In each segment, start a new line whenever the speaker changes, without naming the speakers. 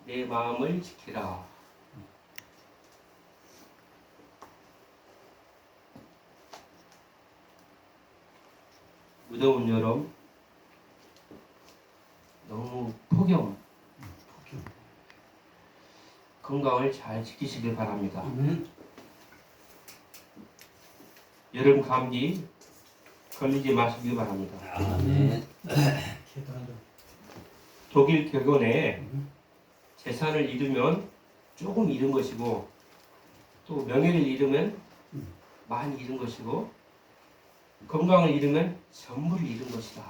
내 마음을 지키라. 무더운 여름, 너무 폭염, 건강을 잘 지키시길 바랍니다. 여름 감기 걸리지 마시길 바랍니다. 독일 격언에 재산을 잃으면 조금 잃은 것이고, 또 명예를 잃으면 많이 잃은 것이고, 건강을 잃으면 전부를 잃은 것이다.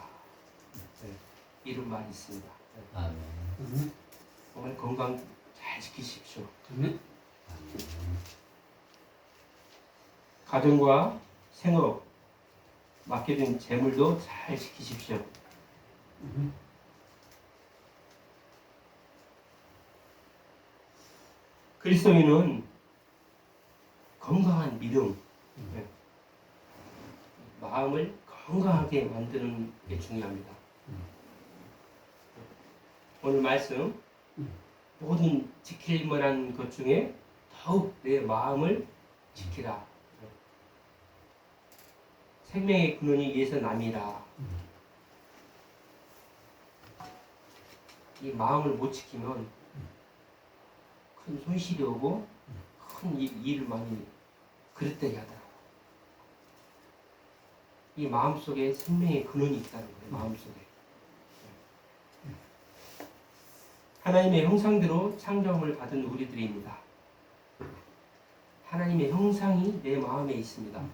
이런 말이 있습니다. 정말 건강 잘 지키십시오. 가정과 생업, 맡겨진 재물도 잘 지키십시오. 그리스도인은 건강한 믿음, 마음을 건강하게 만드는 게 중요합니다. 오늘 말씀, 모든 지킬 만한 것 중에 더욱 내 마음을 지키라. 생명의 근원이 이에서 남이라. 이 마음을 못 지키면 큰 손실이 오고 큰 일을 많이 그릇되게 하더라고요. 이 마음속에 생명의 근원이 있다는 거예요. 마음속에. 하나님의 형상대로 창조함을 받은 우리들입니다. 하나님의 형상이 내 마음에 있습니다.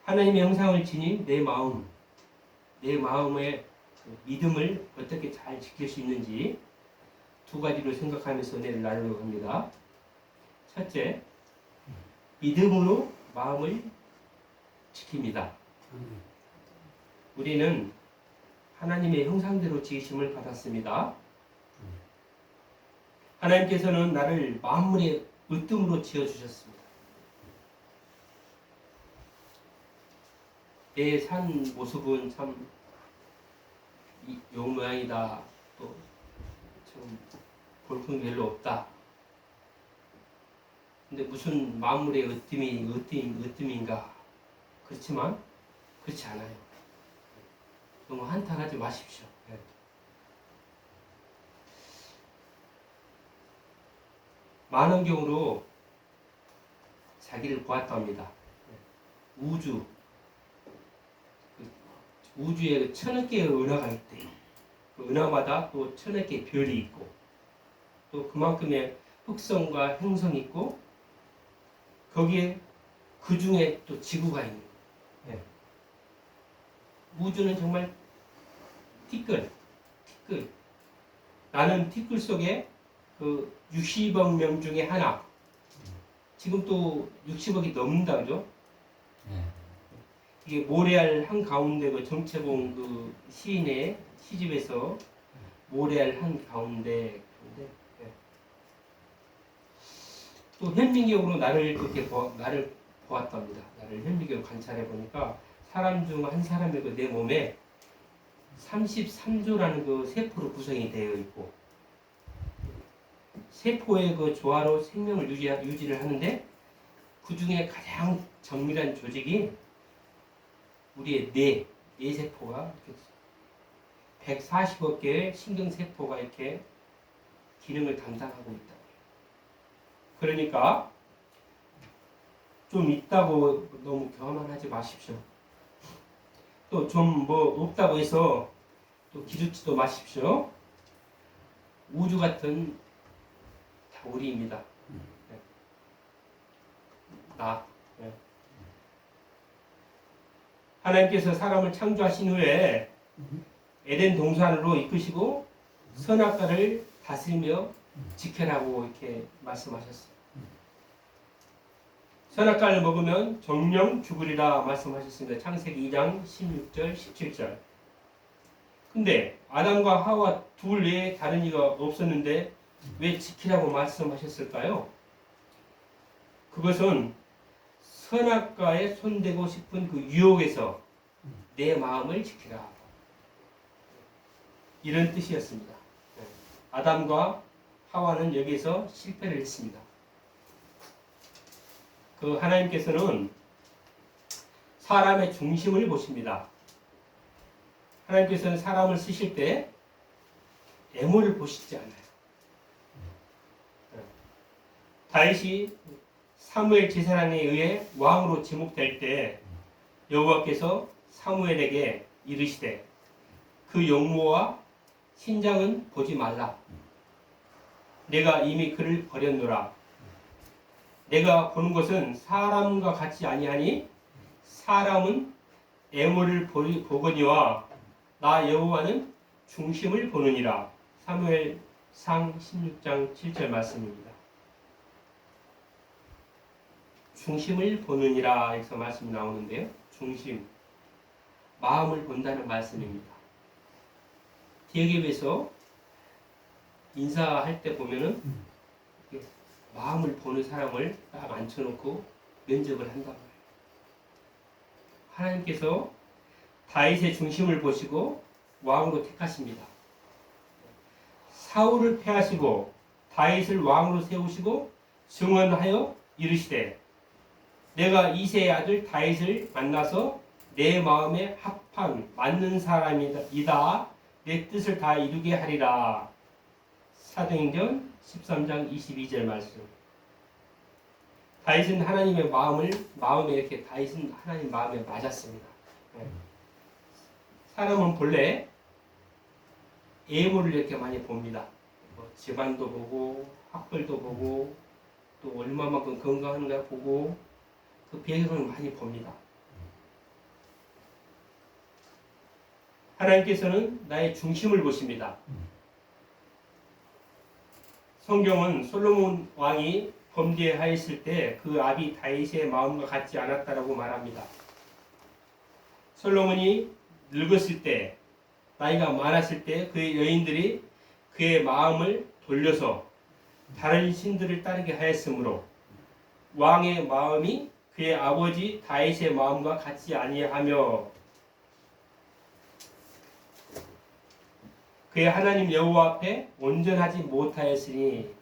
하나님의 형상을 지닌 내 마음의 믿음을 어떻게 잘 지킬 수 있는지 두 가지로 생각하면서 은혜를 나누려고 합니다. 첫째, 믿음으로 마음을 지킵니다. 우리는 하나님의 형상대로 지으심을 받았습니다. 하나님께서는 나를 만물의 으뜸으로 지어주셨습니다. 내 산 모습은 참 요 모양이다. 또 좀 볼품 별로 없다. 근데 무슨 만물의 으뜸인가? 그렇지만 그렇지 않아요. 너무 한탄하지 마십시오. 많은 경우로 자기를 보았답니다. 우주에 1000여 개의 은하가 있대요. 그 은하마다 또 1000여 개의 별이 있고, 또 그만큼의 흑성과 행성이 있고, 거기에 그 중에 또 지구가 있는 거예요. 우주는 정말 티끌. 나는 티끌 속에 그 60억 명 중에 하나. 지금 또 60억이 넘는다, 그죠? 이게 모래알 한가운데 그 정채봉 그 시인의 시집에서 모래알 한가운데 또 현미경으로 나를 보았답니다. 나를 현미경으로 관찰해 보니까 사람 중 한 사람의 그 내 몸에 33조라는 그 세포로 구성이 되어 있고, 세포의 그 조화로 생명을 유지를 하는데, 그 중에 가장 정밀한 조직이 우리의 뇌 세포가 140억 개의 신경세포가 이렇게 기능을 담당하고 있다. 그러니까 좀 있다고 너무 교만하지 마십시오. 또 좀 뭐 높다고 해서 또 기죽지도 마십시오. 우주 같은 다 우리입니다. 하나님께서 사람을 창조하신 후에 에덴 동산으로 이끄시고 선악과를 다스리며 지켜라고 이렇게 말씀하셨어요. 선악과를 먹으면 정령 죽으리라 말씀하셨습니다. 창세기 2장 16절 17절. 근데 아담과 하와 둘 외에 다른 이가 없었는데 왜 지키라고 말씀하셨을까요? 그것은 선악과에 손대고 싶은 그 유혹에서 내 마음을 지키라. 이런 뜻이었습니다. 아담과 하와는 여기서 실패를 했습니다. 그 하나님께서는 사람의 중심을 보십니다. 하나님께서는 사람을 쓰실 때 애모를 보시지 않아요. 다윗이 사무엘 제사장에 의해 왕으로 지목될 때 여호와께서 사무엘에게 이르시되 그 용모와 신장은 보지 말라. 내가 이미 그를 버렸노라. 내가 보는 것은 사람과 같지 아니하니 사람은 애모를 보거니와 나 여호와는 중심을 보느니라. 사무엘상 16장 7절 말씀입니다. 중심을 보느니라 해서 말씀이 나오는데요. 중심, 마음을 본다는 말씀입니다. 대기업에서 인사할 때 보면은 마음을 보는 사람을 딱 앉혀놓고 면접을 한단 말이에요. 하나님께서 다윗의 중심을 보시고 왕으로 택하십니다. 사울을 패하시고 다윗을 왕으로 세우시고 증언하여 이르시되 내가 이새의 아들 다윗을 만나서 내 마음에 합한 맞는 사람이다. 내 뜻을 다 이루게 하리라. 사도행전 13장 22절 말씀. 다윗은 하나님의 마음에 이렇게 다윗은 하나님 마음에 맞았습니다. 사람은 본래 예물을 이렇게 많이 봅니다. 집안도 보고 학벌도 보고 또 얼마만큼 건강한가 보고 그 배경을 많이 봅니다. 하나님께서는 나의 중심을 보십니다. 성경은 솔로몬 왕이 범죄하였을 때 그 아비 다윗의 마음과 같지 않았다라고 말합니다. 솔로몬이 늙었을 때, 나이가 많았을 때 그의 여인들이 그의 마음을 돌려서 다른 신들을 따르게 하였으므로 왕의 마음이 그의 아버지 다윗의 마음과 같지 아니하며 그의 하나님 여호와 앞에 온전하지 못하였으니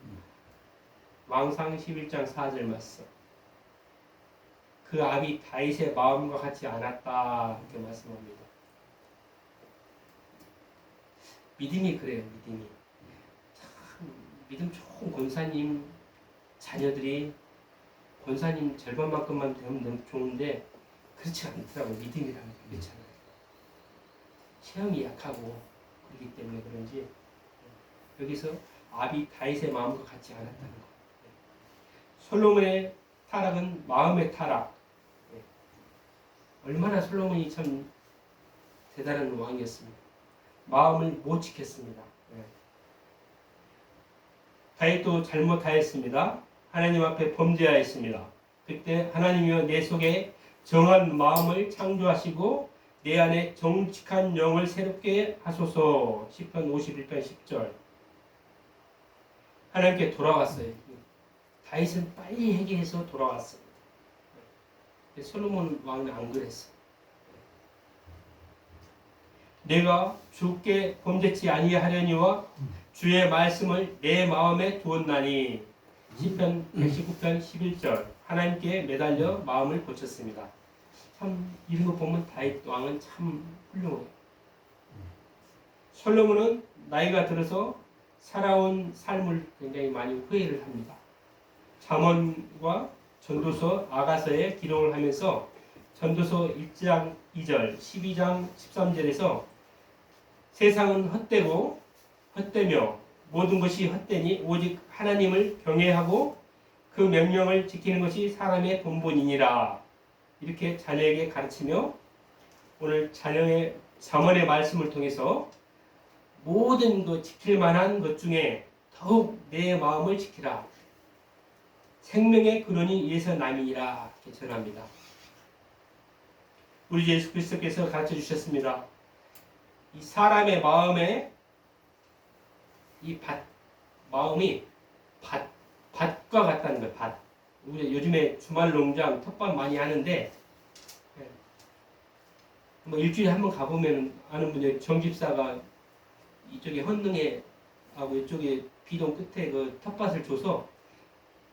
왕상 11장 4절 말씀. 그 아비 다윗의 마음과 같지 않았다 이렇게 말씀합니다. 믿음이 그래요. 믿음이 참 믿음 좋은 권사님 자녀들이 권사님 절반만큼만 되면 너무 좋은데 그렇지 않더라고요. 믿음이라는 게 그렇잖아요. 체험이 약하고 그렇기 때문에 그런지 여기서 아비 다윗의 마음과 같지 않았다는 것. 솔로몬의 타락은 마음의 타락. 얼마나 솔로몬이 참 대단한 왕이었습니다. 마음을 못 지켰습니다. 다윗도 잘못하였습니다. 하나님 앞에 범죄하였습니다. 그때 하나님이여 내 속에 정한 마음을 창조하시고 내 안에 정직한 영을 새롭게 하소서. 시편 51편 10절. 하나님께 돌아왔어요. 다윗은 빨리 회개해서 돌아왔습니다. 솔로몬 왕은 안 그랬어요. 내가 주께 범죄치 아니하려니와 주의 말씀을 내 마음에 두었나니. 시편 119편 11절. 하나님께 매달려 마음을 고쳤습니다. 참 이런 거 보면 다윗 왕은 참 훌륭해요. 솔로몬은 나이가 들어서 살아온 삶을 굉장히 많이 후회를 합니다. 잠언과 전도서 아가서에 기록을 하면서 전도서 1장 2절, 12장 13절에서 세상은 헛되고 헛되며 모든 것이 헛되니 오직 하나님을 경외하고 그 명령을 지키는 것이 사람의 본분이니라. 이렇게 자녀에게 가르치며 오늘 자녀의 잠언의 말씀을 통해서 모든 것 지킬 만한 것 중에 더욱 내 마음을 지키라. 생명의 근원이 이에서 남이니라. 이렇게 전합니다. 우리 예수 그리스도께서 가르쳐 주셨습니다. 이 사람의 마음에 마음이 밭과 같다는 거예요. 밭. 우리 요즘에 주말 농장 텃밭 많이 하는데 뭐 일주일에 한 번 가보면 아는 분이 정집사가 이쪽에 헌능에 하고 이쪽에 비동 끝에 그 텃밭을 줘서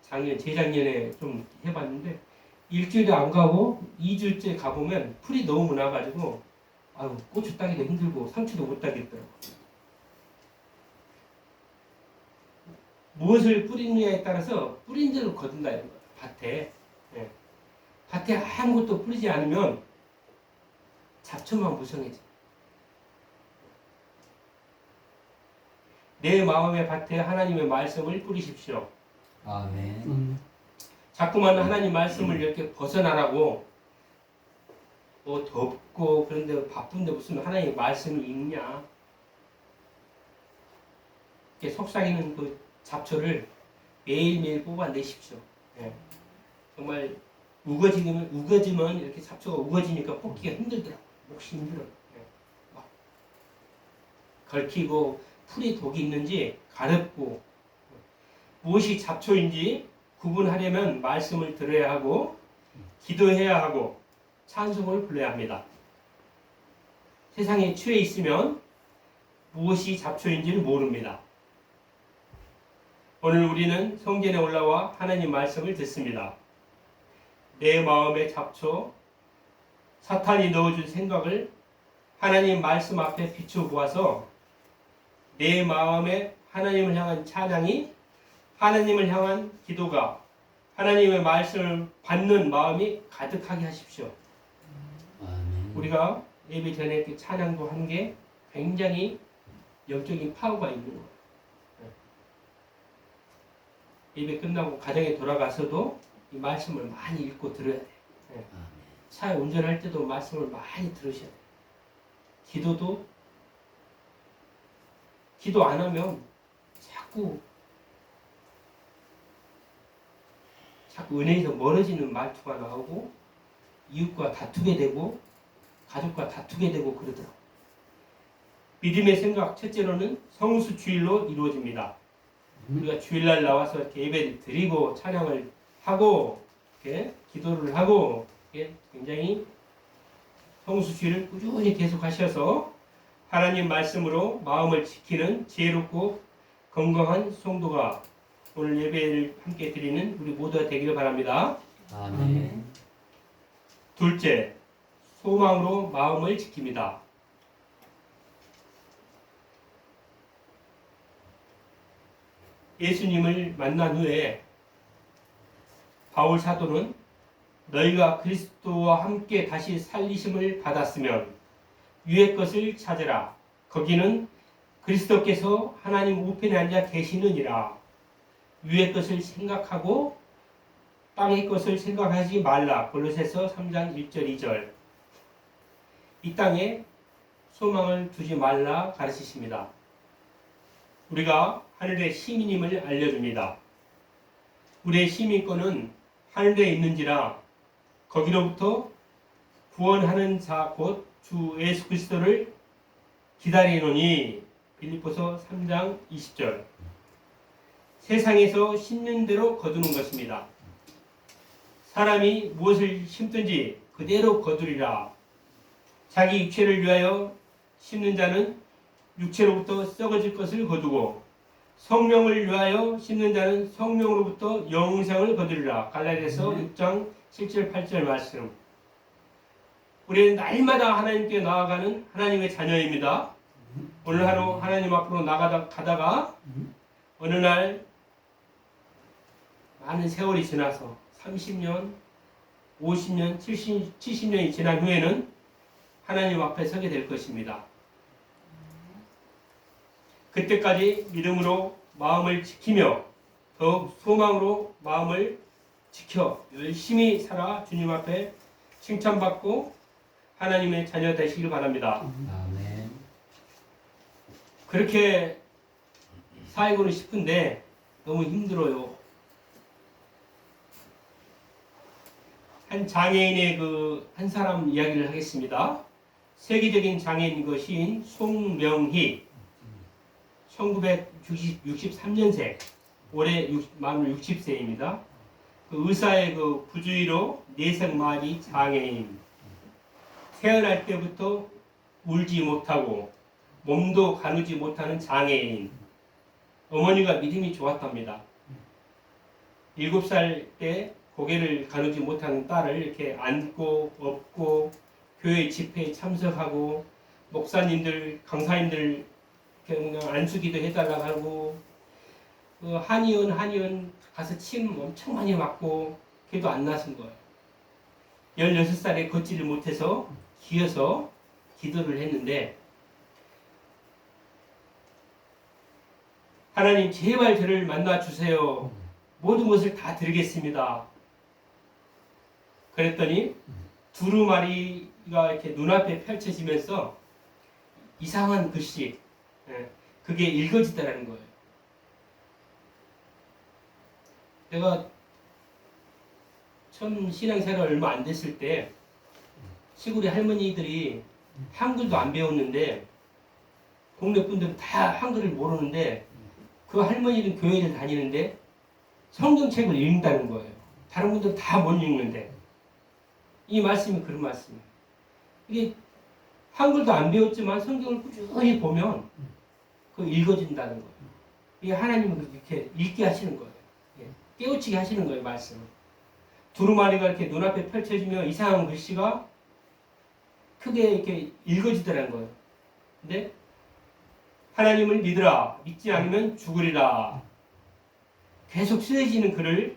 재작년에 좀 해봤는데 일주일에 안 가고 2주째 가보면 풀이 너무 나가지고 아유 고추 따기도 힘들고 상추도 못 따겠더라고. 무엇을 뿌리느냐에 따라서 뿌린 대로 거둔다 이런 거야. 밭에. 예. 밭에 아무것도 뿌리지 않으면 잡초만 무성해져. 내 마음의 밭에 하나님의 말씀을 뿌리십시오.
아멘.
자꾸만 하나님 말씀을 이렇게 벗어나라고 뭐 덥고 그런데 바쁜데 무슨 하나님의 말씀을 읽냐. 이렇게 속삭이는 그 잡초를 매일매일 뽑아내십시오. 예. 정말 우거지면 이렇게 잡초가 우거지니까 뽑기가 힘들더라고요. 몫이 힘들어요. 예. 막 걸키고 풀이 독이 있는지 가렵고 무엇이 잡초인지 구분하려면 말씀을 들어야 하고 기도해야 하고 찬송을 불러야 합니다. 세상에 취해 있으면 무엇이 잡초인지를 모릅니다. 오늘 우리는 성전에 올라와 하나님 말씀을 듣습니다. 내 마음의 잡초, 사탄이 넣어준 생각을 하나님 말씀 앞에 비춰보아서 내 마음에 하나님을 향한 찬양이, 하나님을 향한 기도가, 하나님의 말씀을 받는 마음이 가득하게 하십시오.
아멘.
우리가 예배 전에 그 찬양도 하는 게 굉장히 영적인 파워가 있는 거예요. 예배 끝나고 가정에 돌아가서도 이 말씀을 많이 읽고 들어야 돼요.
아멘.
차에 운전할 때도 말씀을 많이 들으셔야 돼요. 기도 안 하면 자꾸 은혜에서 멀어지는 말투가 나오고 이웃과 다투게 되고 가족과 다투게 되고 그러더라고요. 믿음의 생각 첫째로는 성수주일로 이루어집니다. 우리가 주일날 나와서 이렇게 예배를 드리고 찬양을 하고 이렇게 기도를 하고 이렇게 굉장히 성수주일을 꾸준히 계속하셔서 하나님 말씀으로 마음을 지키는 지혜롭고 건강한 성도가 오늘 예배를 함께 드리는 우리 모두가 되기를 바랍니다.
아멘.
둘째, 소망으로 마음을 지킵니다. 예수님을 만난 후에 바울 사도는 너희가 그리스도와 함께 다시 살리심을 받았으면 위의 것을 찾으라. 거기는 그리스도께서 하나님 우편에 앉아 계시느니라. 위의 것을 생각하고 땅의 것을 생각하지 말라. 골로새서 3장 1절 2절. 이 땅에 소망을 두지 말라 가르치십니다. 우리가 하늘의 시민임을 알려줍니다. 우리의 시민권은 하늘에 있는지라 거기로부터 구원하는 자 곧 주 예수 그리스도를 기다리노니. 빌립보서 3장 20절. 세상에서 심는 대로 거두는 것입니다. 사람이 무엇을 심든지 그대로 거두리라. 자기 육체를 위하여 심는 자는 육체로부터 썩어질 것을 거두고 성령을 위하여 심는 자는 성령으로부터 영생을 거두리라. 갈라디아서 6장 7절 8절 말씀. 우리는 날마다 하나님께 나아가는 하나님의 자녀입니다. 오늘 하루 하나님 앞으로 나가다가 어느 날 많은 세월이 지나서 30년, 50년, 70년이 지난 후에는 하나님 앞에 서게 될 것입니다. 그때까지 믿음으로 마음을 지키며 더욱 소망으로 마음을 지켜 열심히 살아 주님 앞에 칭찬받고 하나님의 자녀 되시길 바랍니다.
아멘.
그렇게 살고는 싶은데 너무 힘들어요. 한 장애인의 한 사람 이야기를 하겠습니다. 세계적인 장애인 시인 송명희, 1963년생, 올해 만 60세입니다. 의사의 부주의로 내성마비 장애인. 태어날 때부터 울지 못하고 몸도 가누지 못하는 장애인. 어머니가 믿음이 좋았답니다. 7살 때 고개를 가누지 못하는 딸을 이렇게 안고 업고 교회 집회에 참석하고 목사님들, 강사님들 그냥 안수기도 해달라고 하고 한의원 가서 침 엄청 많이 맞고 걔도 안 나선 거예요. 16살에 걷지를 못해서 기어서 기도를 했는데 하나님 제발 저를 만나 주세요. 모든 것을 다 드리겠습니다. 그랬더니 두루마리가 이렇게 눈앞에 펼쳐지면서 이상한 글씨, 그게 읽어지더라는 거예요. 내가 처음 신앙생활 얼마 안 됐을 때 시골의 할머니들이 한글도 안 배웠는데 동네 분들은 다 한글을 모르는데 그 할머니는 교회를 다니는데 성경책을 읽는다는 거예요. 다른 분들은 다 못 읽는데 이 말씀이 그런 말씀이에요. 이게 한글도 안 배웠지만 성경을 꾸준히 보면 그 읽어진다는 거예요. 이게 하나님은 이렇게 읽게 하시는 거예요. 깨우치게 하시는 거예요, 말씀을. 두루마리가 이렇게 눈앞에 펼쳐지며 이상한 글씨가 크게 이렇게 읽어지더라는 거예요. 근데 하나님을 믿으라. 믿지 않으면 죽으리라. 계속 쓰여지는 글을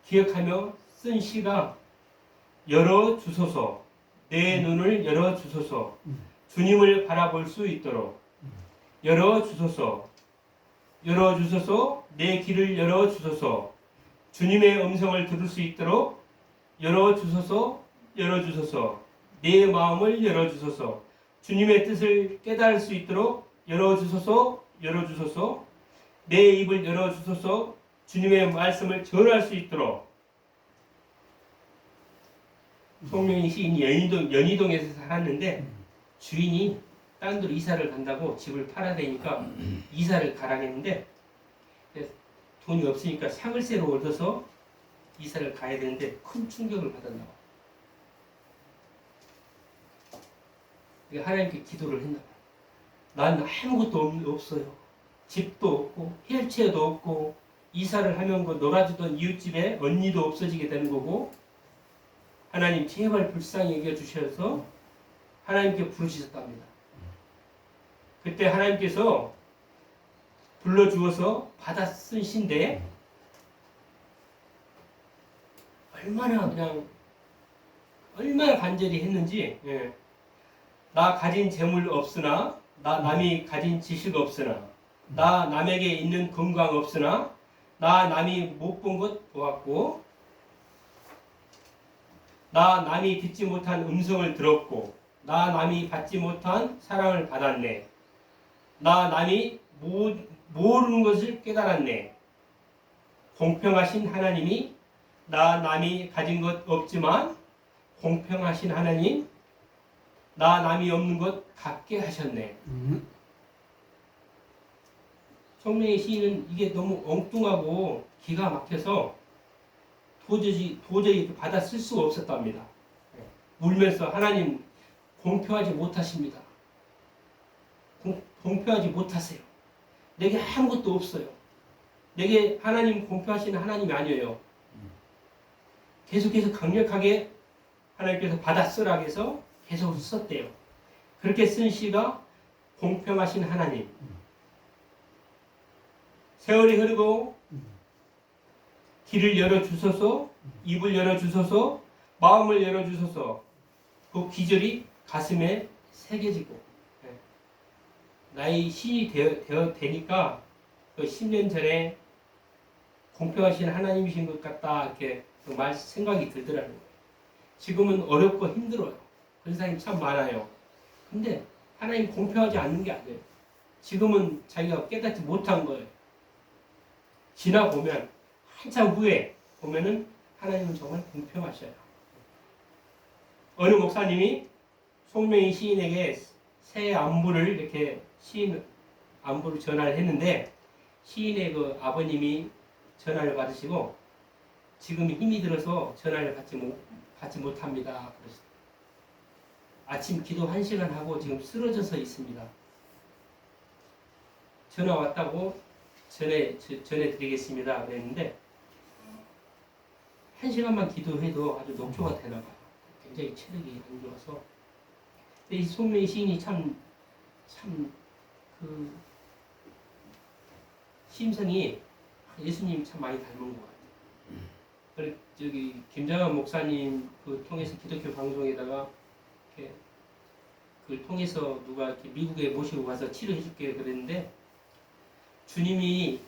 기억하며 쓴 시가 열어주소서. 내 눈을 열어주소서. 주님을 바라볼 수 있도록 열어주소서. 열어주소서. 내 길을 열어주소서. 주님의 음성을 들을 수 있도록 열어주소서. 열어주소서. 내 마음을 열어주소서. 주님의 뜻을 깨달을 수 있도록 열어주소서. 열어주소서. 내 입을 열어주소서. 주님의 말씀을 전할 수 있도록. 송명희 시인이 연희동에서 살았는데 주인이 딴 데로 이사를 간다고 집을 팔아야 되니까 이사를 가라했는데 돈이 없으니까 상을세로 얻어서 이사를 가야 되는데 큰 충격을 받았나 봐. 하나님께 기도를 했나 봐. 난 아무것도 없어요. 집도 없고 휠체어도 없고 이사를 하면 그 놀아주던 이웃집에 언니도 없어지게 되는 거고 하나님 제발 불쌍히 여겨주셔서 하나님께 부르시셨답니다. 그때 하나님께서 불러주어서 받아 쓴 시인데 얼마나 간절히 했는지. 나 가진 재물 없으나 나 남이 가진 지식 없으나 나 남에게 있는 건강 없으나 나 남이 못 본 것 보았고 나 남이 듣지 못한 음성을 들었고 나 남이 받지 못한 사랑을 받았네. 나 남이 모르는 것을 깨달았네. 공평하신 하나님이 나 남이 가진 것 없지만 공평하신 하나님 나 남이 없는 것 갖게 하셨네. 송명희 시인은 이게 너무 엉뚱하고 기가 막혀서 도저히 받아 쓸 수가 없었답니다. 울면서 하나님 공평하지 못하십니다. 공평하지 못하세요. 내게 아무것도 없어요. 내게 하나님 공평하신 하나님이 아니에요. 계속해서 강력하게 하나님께서 받아 쓰라고 해서 계속 썼대요. 그렇게 쓴 시가 공평하신 하나님. 세월이 흐르고 길을 열어주소서, 입을 열어주소서, 마음을 열어주소서. 그 기절이 가슴에 새겨지고 나이 시인이 되니까 그 10년 전에 공평하신 하나님이신 것 같다 이렇게 그 생각이 들더라고요. 지금은 어렵고 힘들어요. 그런 사람이 참 많아요. 근데 하나님 공평하지 않는 게 아니에요. 지금은 자기가 깨닫지 못한 거예요. 지나보면 한참 후에 보면은 하나님은 정말 공평하셔요. 어느 목사님이 송명희 시인에게 새 안부를 이렇게 시인 안부를 전화를 했는데 시인의 그 아버님이 전화를 받으시고 지금 힘이 들어서 전화를 받지 못합니다. 아침 기도 1시간 하고 지금 쓰러져서 있습니다. 전화 왔다고 전해드리겠습니다 그랬는데 1시간만 기도해도 아주 녹초가 되나 봐요. 굉장히 체력이 안 좋아서. 근데 이 송명희 시인이 참 그 심성이 예수님 참 많이 닮은 것 같아요. 그래 저기 김장한 목사님 그 통해서 기독교 방송에다가 이렇게 그 통해서 누가 이렇게 미국에 모시고 가서 치료해줄게 그랬는데 주님이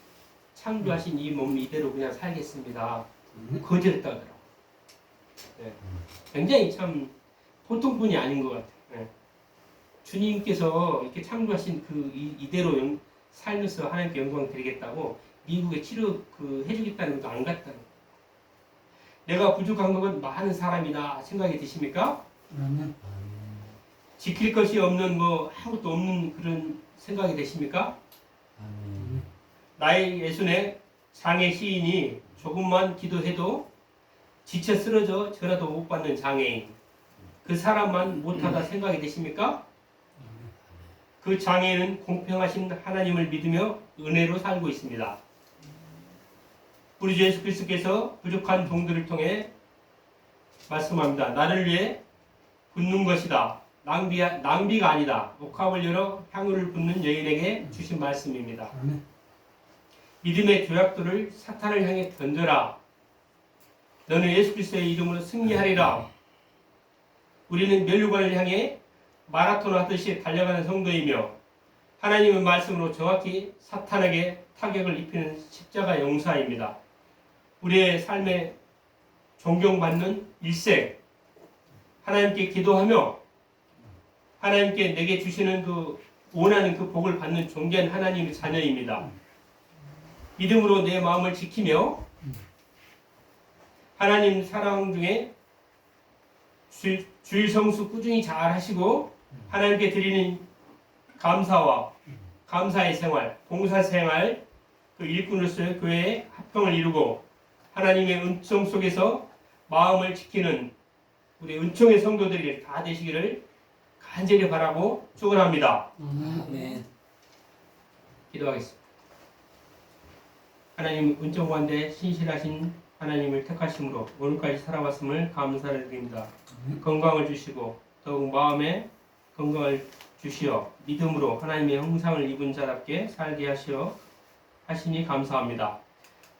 창조하신 이 몸 이대로 그냥 살겠습니다. 거절했다 하더라고요. 네. 굉장히 참 보통 분이 아닌 것 같아요. 네. 주님께서 이렇게 창조하신 그 이대로 살면서 하나님께 영광 드리겠다고 미국에 치료 해주겠다는 것도 안 갔다는 거예요. 내가 부족한 것은 많은 사람이다 생각이 드십니까? 지킬 것이 없는 뭐 아무것도 없는 그런 생각이 되십니까? 나이 예순에 장애 시인이 조금만 기도해도 지쳐 쓰러져 전화도 못 받는 장애인 그 사람만 못하다 생각이 되십니까? 그 장애인은 공평하신 하나님을 믿으며 은혜로 살고 있습니다. 우리 주 예수 그리스도께서 부족한 종들을 통해 말씀합니다. 나를 위해 붓는 것이다. 낭비가 아니다. 옥합을 열어 향유를 붓는 여인에게 주신 말씀입니다. 믿음의 조약돌을 사탄을 향해 던져라. 너는 예수 그리스도의 이름으로 승리하리라. 우리는 면류관을 향해 마라톤 하듯이 달려가는 성도이며 하나님의 말씀으로 정확히 사탄에게 타격을 입히는 십자가 용사입니다. 우리의 삶에 존경받는 일생 하나님께 기도하며 하나님께 내게 주시는 그 원하는 그 복을 받는 존귀한 하나님의 자녀입니다. 믿음으로 내 마음을 지키며 하나님 사랑 중에 주일 성수 꾸준히 잘 하시고 하나님께 드리는 감사의 생활, 봉사 생활, 그 일꾼으로서의 교회의 합평을 이루고 하나님의 은총 속에서 마음을 지키는 우리 은총의 성도들이 다 되시기를 간절히 바라고 축원합니다.
아멘.
기도하겠습니다. 하나님 은총 가운데 신실하신 하나님을 택하심으로 오늘까지 살아왔음을 감사를 드립니다. 건강을 주시고 더욱 마음에 건강을 주시어 믿음으로 하나님의 형상을 입은 자답게 살게 하시니 감사합니다.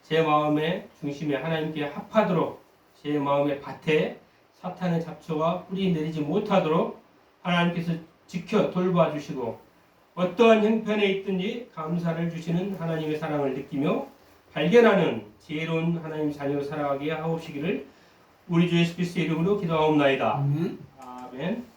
제 마음의 중심에 하나님께 합하도록 제 마음의 밭에 사탄의 잡초가 뿌리 내리지 못하도록 하나님께서 지켜 돌봐주시고 어떠한 형편에 있든지 감사를 주시는 하나님의 사랑을 느끼며 발견하는 지혜로운 하나님 자녀로 살아가게 하옵시기를 우리 주 예수 그리스도의 이름으로 기도하옵나이다. 아멘.